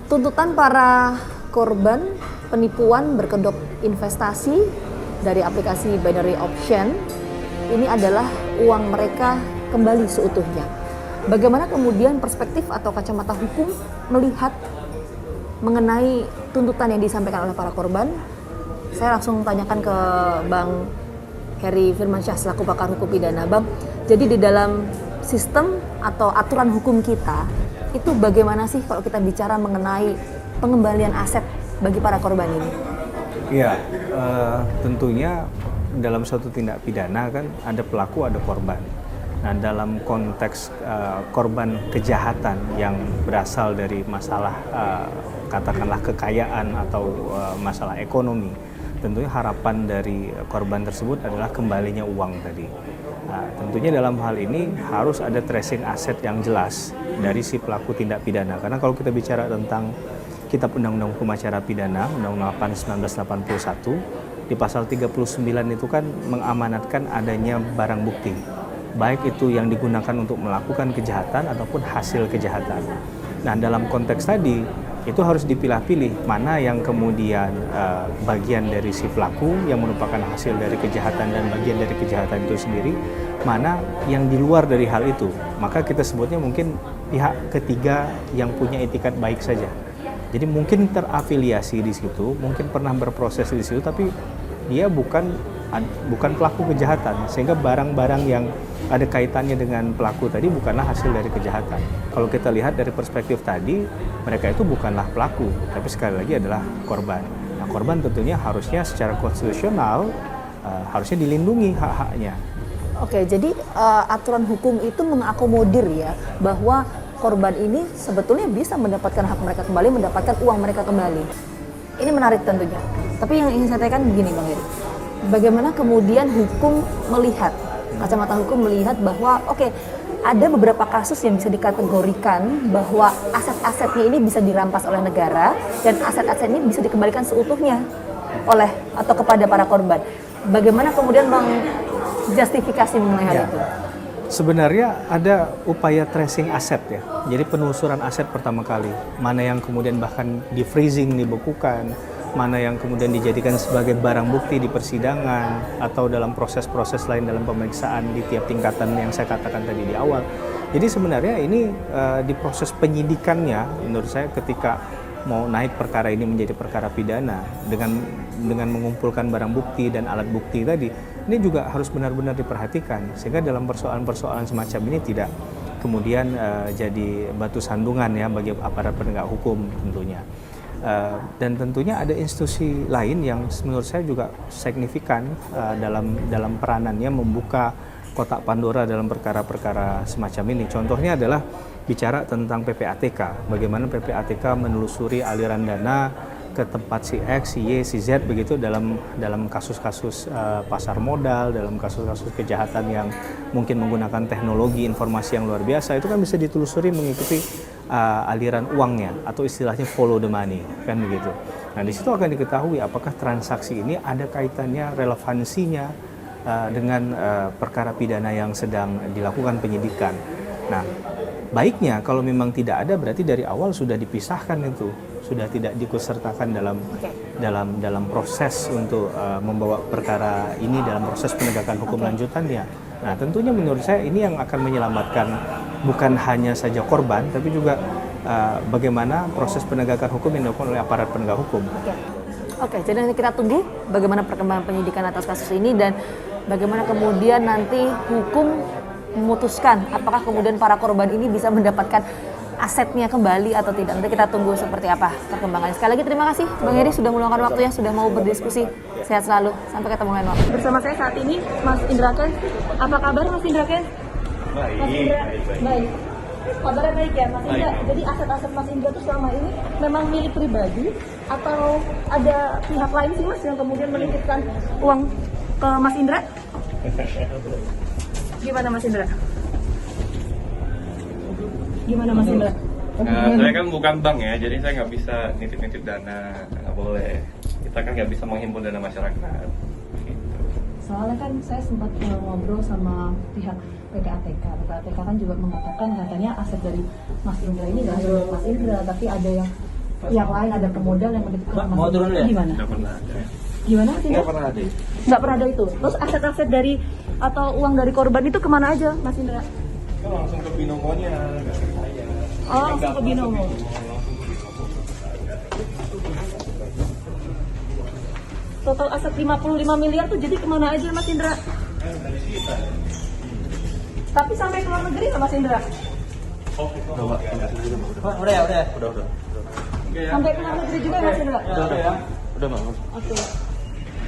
Tuntutan para korban penipuan berkedok investasi dari aplikasi binary option ini adalah uang mereka kembali seutuhnya. Bagaimana kemudian perspektif atau kacamata hukum melihat mengenai tuntutan yang disampaikan oleh para korban? Saya langsung tanyakan ke Bang Heri Firmansyah selaku pakar hukum pidana. Bang, jadi di dalam sistem atau aturan hukum kita itu bagaimana sih kalau kita bicara mengenai pengembalian aset bagi para korban ini? Iya, tentunya dalam suatu tindak pidana kan ada pelaku, ada korban. Nah, dalam konteks korban kejahatan yang berasal dari masalah katakanlah kekayaan atau masalah ekonomi, tentunya harapan dari korban tersebut adalah kembalinya uang tadi. Nah, tentunya dalam hal ini harus ada tracing aset yang jelas dari si pelaku tindak pidana. Karena kalau kita bicara tentang Kitab Undang-Undang Hukum Acara Pidana, Undang-Undang 8 1981, di pasal 39 itu kan mengamanatkan adanya barang bukti, baik itu yang digunakan untuk melakukan kejahatan ataupun hasil kejahatan. Nah, dalam konteks tadi, itu harus dipilah-pilih mana yang kemudian bagian dari si pelaku yang merupakan hasil dari kejahatan dan bagian dari kejahatan itu sendiri, mana yang di luar dari hal itu. Maka kita sebutnya mungkin pihak ketiga yang punya itikat baik saja. Jadi mungkin terafiliasi di situ, mungkin pernah berproses di situ, tapi dia bukan pelaku kejahatan, sehingga barang-barang yang ada kaitannya dengan pelaku tadi bukanlah hasil dari kejahatan. Kalau kita lihat dari perspektif tadi, mereka itu bukanlah pelaku, tapi sekali lagi adalah korban. Nah, korban tentunya harusnya secara konstitusional harusnya dilindungi hak-haknya. Oke, jadi aturan hukum itu mengakomodir ya bahwa korban ini sebetulnya bisa mendapatkan hak mereka kembali, mendapatkan uang mereka kembali. Ini menarik tentunya. Tapi yang ingin saya tanyakan begini Bang Heri, bagaimana kemudian hukum melihat, kacamata hukum melihat bahwa oke, ada beberapa kasus yang bisa dikategorikan bahwa aset-asetnya ini bisa dirampas oleh negara dan aset-aset ini bisa dikembalikan seutuhnya oleh atau kepada para korban. Bagaimana kemudian justifikasi mengenai hal itu? Sebenarnya ada upaya tracing aset ya. Jadi penelusuran aset pertama kali. Mana yang kemudian bahkan di freezing, dibekukan, mana yang kemudian dijadikan sebagai barang bukti di persidangan atau dalam proses-proses lain dalam pemeriksaan di tiap tingkatan yang saya katakan tadi di awal. Jadi sebenarnya ini di proses penyidikannya menurut saya ketika mau naik perkara ini menjadi perkara pidana dengan mengumpulkan barang bukti dan alat bukti tadi, ini juga harus benar-benar diperhatikan sehingga dalam persoalan-persoalan semacam ini tidak kemudian jadi batu sandungan ya bagi aparat penegak hukum tentunya. Dan tentunya ada institusi lain yang menurut saya juga signifikan dalam peranannya membuka kotak Pandora dalam perkara-perkara semacam ini. Contohnya adalah bicara tentang PPATK, bagaimana PPATK menelusuri aliran dana ke tempat si X, si Y, si Z begitu dalam kasus-kasus pasar modal, dalam kasus-kasus kejahatan yang mungkin menggunakan teknologi informasi yang luar biasa, itu kan bisa ditelusuri mengikuti aliran uangnya atau istilahnya follow the money kan begitu. Nah, di situ akan diketahui apakah transaksi ini ada kaitannya, relevansinya dengan perkara pidana yang sedang dilakukan penyidikan. Nah, baiknya kalau memang tidak ada berarti dari awal sudah dipisahkan itu, sudah tidak diikutsertakan dalam proses untuk membawa perkara ini dalam proses penegakan hukum lanjutannya. Nah, tentunya menurut saya ini yang akan menyelamatkan bukan hanya saja korban tapi juga bagaimana proses penegakan hukum yang dilakukan oleh aparat penegak hukum. Oke, jadi nanti kita tunggu bagaimana perkembangan penyidikan atas kasus ini dan bagaimana kemudian nanti hukum memutuskan apakah kemudian para korban ini bisa mendapatkan asetnya kembali atau tidak. Nanti kita tunggu seperti apa perkembangannya. Sekali lagi terima kasih Bang Heri sudah meluangkan waktunya, sudah mau berdiskusi. Sehat selalu. Sampai ketemu lain waktu. Bersama saya saat ini Mas Indra Ken. Apa kabar Mas Indra Ken? Baik. Mas Indra, baik. Kabarnya baik ya Mas Indra. Jadi aset-aset Mas Indra itu selama ini memang milik pribadi atau ada pihak lain sih Mas yang kemudian menitipkan uang ke Mas Indra? Gimana Mas Indra? Gimana Mas Indra? Saya kan bukan bank ya, jadi saya nggak bisa nitip-nitip dana, nggak boleh. Kita kan nggak bisa menghimpun dana masyarakat. Gitu. Soalnya kan saya sempat ngobrol sama pihak PPATK. PPATK kan juga mengatakan katanya aset dari Mas Indra ini nggak hanya dari Mas Indra, tapi ada yang yang lain ada pemodal yang begitu mau turun ya? Gimana? Nggak pernah ada. Gimana? Tidak Nggak pernah ada. Nggak pernah ada itu. Terus aset-aset dari atau uang dari korban itu kemana aja, Mas Indra? Kan langsung ke binomonya, nggak ke saya. Oh, langsung ke binomo. Total aset 55 miliar tuh jadi kemana aja, Mas Indra? Tapi sampai ke luar negeri nggak, Mas Indra? Udah ya, udah. Sampai ke luar negeri juga, Mas Indra? Udah Bang. Oke.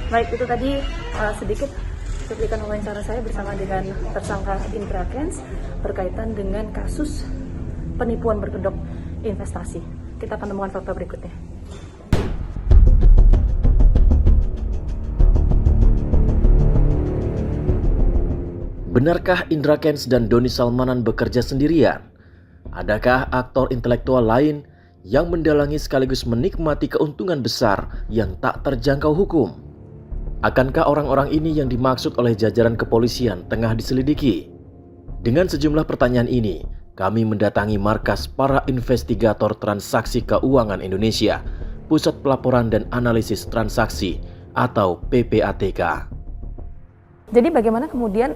Baik, itu tadi sedikit cuplikan wawancara saya bersama dengan tersangka Indra Kents berkaitan dengan kasus penipuan berkedok investasi. Kita akan temukan fakta berikutnya. Benarkah Indra Kents dan Doni Salmanan bekerja sendirian? Adakah aktor intelektual lain yang mendalangi sekaligus menikmati keuntungan besar yang tak terjangkau hukum? Akankah orang-orang ini yang dimaksud oleh jajaran kepolisian tengah diselidiki? Dengan sejumlah pertanyaan ini, kami mendatangi markas para investigator transaksi keuangan Indonesia, Pusat Pelaporan dan Analisis Transaksi atau PPATK. Jadi bagaimana kemudian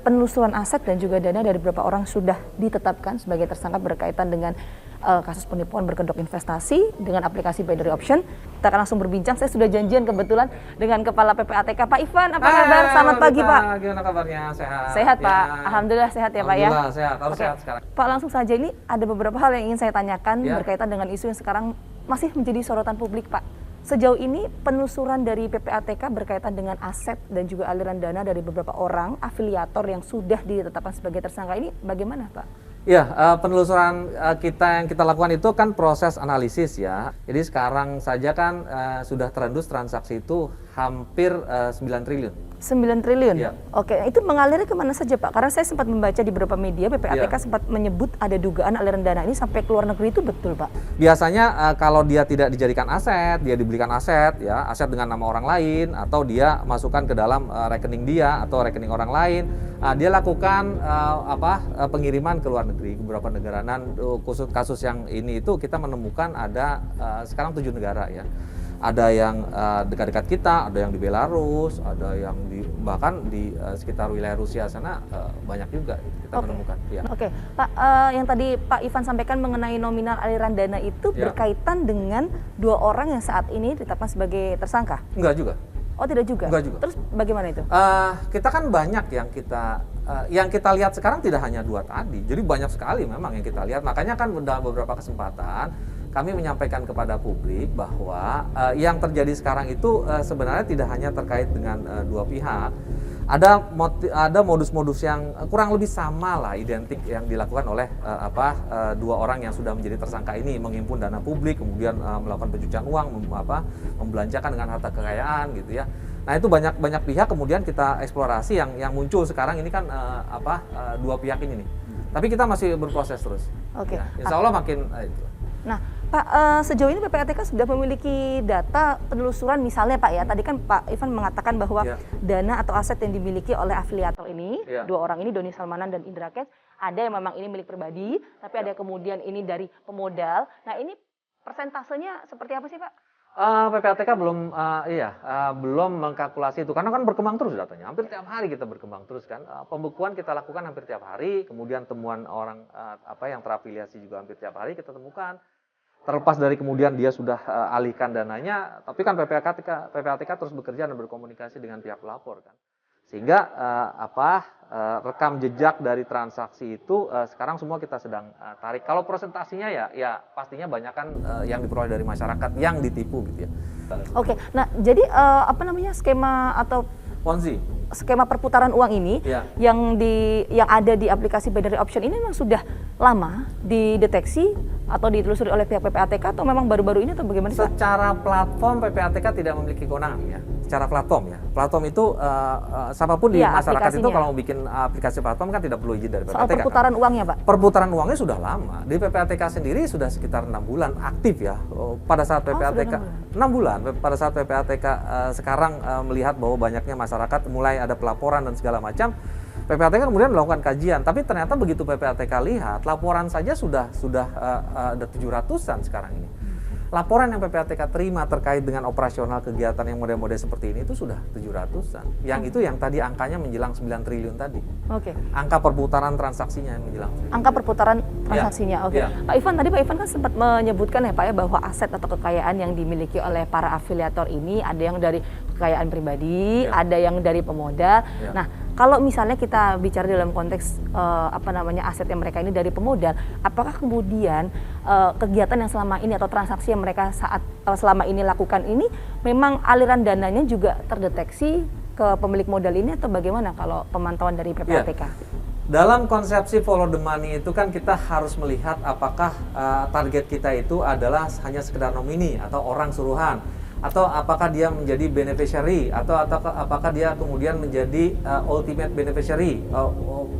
penelusuran aset dan juga dana dari beberapa orang sudah ditetapkan sebagai tersangka berkaitan dengan kasus penipuan berkedok investasi dengan aplikasi binary option. Kita akan langsung berbincang. Saya sudah janjian kebetulan dengan Kepala PPATK, Pak Ivan. Apa kabar? Selamat pagi, Pak. Gimana kabarnya? Sehat? Sehat, Pak. Alhamdulillah sehat ya, Pak ya. Alhamdulillah sehat. Harus Oke. sehat sekarang. Pak, langsung saja ini ada beberapa hal yang ingin saya tanyakan Ya. berkaitan dengan isu yang sekarang masih menjadi sorotan publik, Pak. Sejauh ini penelusuran dari PPATK berkaitan dengan aset dan juga aliran dana dari beberapa orang afiliator yang sudah ditetapkan sebagai tersangka ini bagaimana, Pak? Ya, penelusuran kita yang kita lakukan itu kan proses analisis ya. Jadi sekarang saja kan sudah terendus transaksi itu hampir 9 triliun. 9 triliun? Ya. Oke, itu mengalir kemana saja, Pak? Karena saya sempat membaca di beberapa media, PPATK Ya. sempat menyebut ada dugaan aliran dana ini sampai ke luar negeri, itu betul, Pak? Biasanya kalau dia tidak dijadikan aset, dia dibelikan aset ya, aset dengan nama orang lain atau dia masukkan ke dalam rekening dia atau rekening orang lain, dia lakukan pengiriman ke luar negeri ke beberapa negara. Dan khusus kasus yang ini itu kita menemukan ada sekarang 7 negara ya. Ada yang dekat-dekat kita, ada yang di Belarus, ada yang bahkan di sekitar wilayah Rusia sana banyak juga kita menemukan. Ya. Oke, Pak, yang tadi Pak Ivan sampaikan mengenai nominal aliran dana itu Ya. berkaitan dengan 2 orang yang saat ini ditetapkan sebagai tersangka? Enggak juga. Oh, tidak juga? Enggak juga. Terus bagaimana itu? Kita kan banyak yang kita lihat sekarang tidak hanya 2 tadi, jadi banyak sekali memang yang kita lihat. Makanya kan dalam beberapa kesempatan kami menyampaikan kepada publik bahwa yang terjadi sekarang itu sebenarnya tidak hanya terkait dengan 2 pihak. Ada modus-modus yang kurang lebih sama lah, identik yang dilakukan oleh 2 orang yang sudah menjadi tersangka ini, menghimpun dana publik, kemudian melakukan pencucian uang, membelanjakan dengan harta kekayaan gitu ya. Nah itu banyak pihak kemudian kita eksplorasi yang muncul sekarang ini kan 2 pihak ini nih. Tapi kita masih berproses terus. Oke. Ya, insya Allah makin itu. Nah, Pak, sejauh ini PPATK sudah memiliki data penelusuran misalnya, Pak ya, tadi kan Pak Ivan mengatakan bahwa Ya. dana atau aset yang dimiliki oleh afiliator ini, Ya. 2 orang ini, Doni Salmanan dan Indra Kents, ada yang memang ini milik pribadi, tapi ada kemudian ini dari pemodal. Nah, ini persentasenya seperti apa sih, Pak? PPATK belum mengkalkulasi itu karena kan berkembang terus datanya. Hampir tiap hari kita berkembang terus kan. Pembukuan kita lakukan hampir tiap hari, kemudian temuan orang yang terafiliasi juga hampir tiap hari kita temukan. Terlepas dari kemudian dia sudah alihkan dananya, tapi kan PPATK terus bekerja dan berkomunikasi dengan pihak pelapor kan. Sehingga rekam jejak dari transaksi itu sekarang semua kita sedang tarik. Kalau presentasinya ya pastinya banyak kan yang diperoleh dari masyarakat yang ditipu gitu ya. Oke, nah jadi skema atau Ponzi. skema perputaran uang ini Ya. yang ada di aplikasi binary option ini memang sudah lama dideteksi atau ditelusuri oleh pihak PPATK atau memang baru-baru ini atau bagaimana sih, Pak? Secara platform PPATK tidak memiliki kewenangan ya. Secara platform ya. Platform itu siapapun di Ya, masyarakat itu aplikasinya. kalau mau bikin aplikasi platform kan tidak perlu izin dari PPATK. Soal perputaran uangnya, Pak? Perputaran uangnya sudah lama. Di PPATK sendiri sudah sekitar 6 bulan aktif ya. Pada saat PPATK sudah 6 bulan. Pada saat PPATK sekarang melihat bahwa banyaknya masyarakat mulai ada pelaporan dan segala macam, PPATK kemudian melakukan kajian. Tapi ternyata begitu PPATK lihat, laporan saja sudah ada 700-an sekarang ini. laporan yang PPATK terima terkait dengan operasional kegiatan yang model-model seperti ini itu sudah 700-an. Yang itu yang tadi angkanya menjelang 9 triliun tadi. Oke. Angka perputaran transaksinya yang menjelang. Angka perputaran transaksinya. Oke. Ya. Pak Ivan, tadi Pak Ivan kan sempat menyebutkan ya Pak ya bahwa aset atau kekayaan yang dimiliki oleh para afiliator ini ada yang dari kekayaan pribadi, ada yang dari pemodal. Nah, kalau misalnya kita bicara dalam konteks aset yang mereka ini dari pemodal, apakah kemudian kegiatan yang selama ini atau transaksi yang mereka selama ini lakukan ini memang aliran dananya juga terdeteksi ke pemilik modal ini atau bagaimana kalau pemantauan dari PPATK? Dalam konsepsi follow the money itu kan kita harus melihat apakah target kita itu adalah hanya sekedar nomini atau orang suruhan, atau apakah dia menjadi beneficiary, atau apakah dia kemudian menjadi ultimate beneficiary,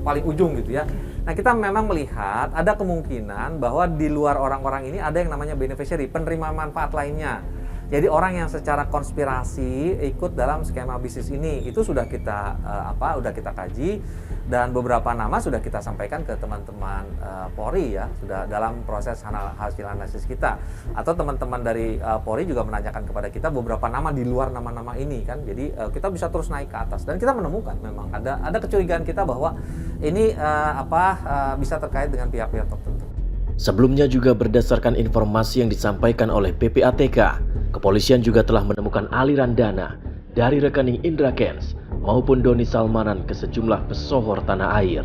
paling ujung gitu ya. Nah, kita memang melihat ada kemungkinan bahwa di luar orang-orang ini ada yang namanya beneficiary, penerima manfaat lainnya. Jadi orang yang secara konspirasi ikut dalam skema bisnis ini itu sudah kita udah kita kaji, dan beberapa nama sudah kita sampaikan ke teman-teman Polri ya, sudah dalam proses hasil analisis kita. Atau teman-teman dari Polri juga menanyakan kepada kita beberapa nama di luar nama-nama ini kan. Jadi kita bisa terus naik ke atas dan kita menemukan memang ada kecurigaan kita bahwa ini bisa terkait dengan pihak-pihak tertentu. Sebelumnya juga berdasarkan informasi yang disampaikan oleh PPATK, kepolisian juga telah menemukan aliran dana dari rekening Indra Kents maupun Doni Salmanan ke sejumlah pesohor tanah air.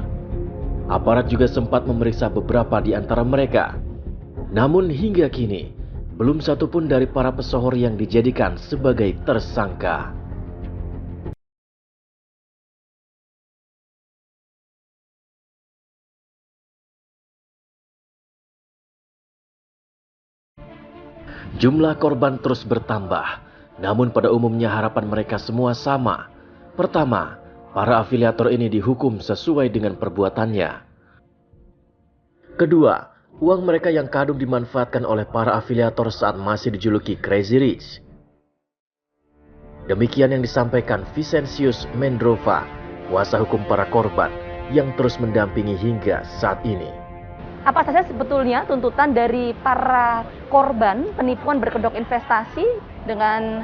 Aparat juga sempat memeriksa beberapa di antara mereka. Namun hingga kini, belum satupun dari para pesohor yang dijadikan sebagai tersangka. Jumlah korban terus bertambah, namun pada umumnya harapan mereka semua sama. Pertama, para afiliator ini dihukum sesuai dengan perbuatannya. Kedua, uang mereka yang kadung dimanfaatkan oleh para afiliator saat masih dijuluki Crazy Rich. Demikian yang disampaikan Vicentius Mendrova, kuasa hukum para korban yang terus mendampingi hingga saat ini. Apa saja sebetulnya tuntutan dari para korban penipuan berkedok investasi dengan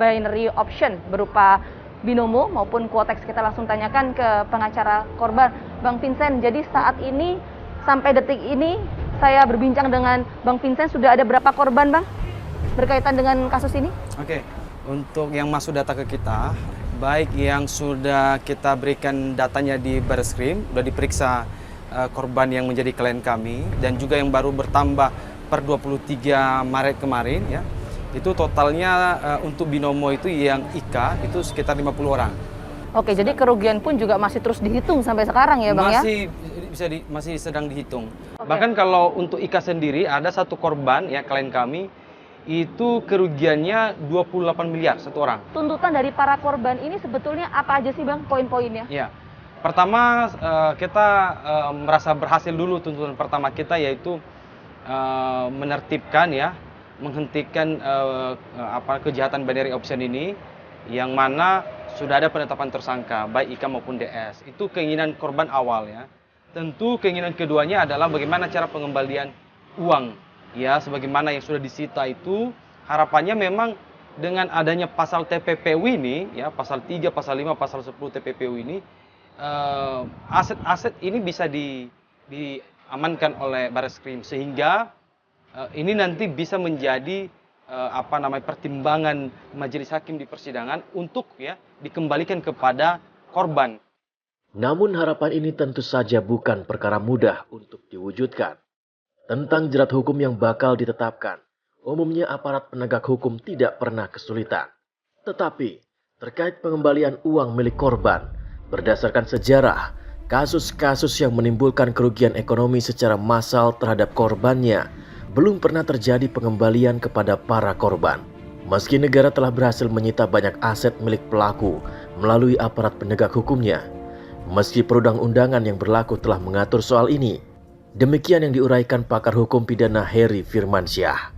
binary option berupa binomo maupun quotex? Kita langsung tanyakan ke pengacara korban, Bang Vincent. Jadi saat ini sampai detik ini saya berbincang dengan Bang Vincent, sudah ada berapa korban Bang berkaitan dengan kasus ini? Oke, untuk yang masuk data ke kita, baik yang sudah kita berikan datanya di Barreskrim, sudah diperiksa korban yang menjadi klien kami, dan juga yang baru bertambah per 23 Maret kemarin ya. Itu totalnya untuk binomo itu yang IKA itu sekitar 50 orang. Oke, jadi kerugian pun juga masih terus dihitung sampai sekarang ya Bang Masih sedang dihitung. Bahkan kalau untuk IKA sendiri ada satu korban ya klien kami itu kerugiannya 28 miliar satu orang. Tuntutan dari para korban ini sebetulnya apa aja sih Bang poin-poinnya? Ya. Pertama, kita merasa berhasil dulu tuntutan pertama kita, yaitu menertibkan ya, menghentikan kejahatan binary option ini, yang mana sudah ada penetapan tersangka baik IKA maupun DS. Itu keinginan korban awal ya. Tentu keinginan keduanya adalah bagaimana cara pengembalian uang ya, sebagaimana yang sudah disita itu. Harapannya memang dengan adanya pasal TPPU ini ya, pasal 3, pasal 5, pasal 10 TPPU ini, aset-aset ini bisa diamankan oleh Barreskrim, sehingga ini nanti bisa menjadi pertimbangan majelis hakim di persidangan untuk ya dikembalikan kepada korban. Namun harapan ini tentu saja bukan perkara mudah untuk diwujudkan. Tentang jerat hukum yang bakal ditetapkan, umumnya aparat penegak hukum tidak pernah kesulitan. Tetapi terkait pengembalian uang milik korban, berdasarkan sejarah, kasus-kasus yang menimbulkan kerugian ekonomi secara massal terhadap korbannya belum pernah terjadi pengembalian kepada para korban. Meski negara telah berhasil menyita banyak aset milik pelaku melalui aparat penegak hukumnya, meski perundang-undangan yang berlaku telah mengatur soal ini. Demikian yang diuraikan pakar hukum pidana Heri Firmansyah.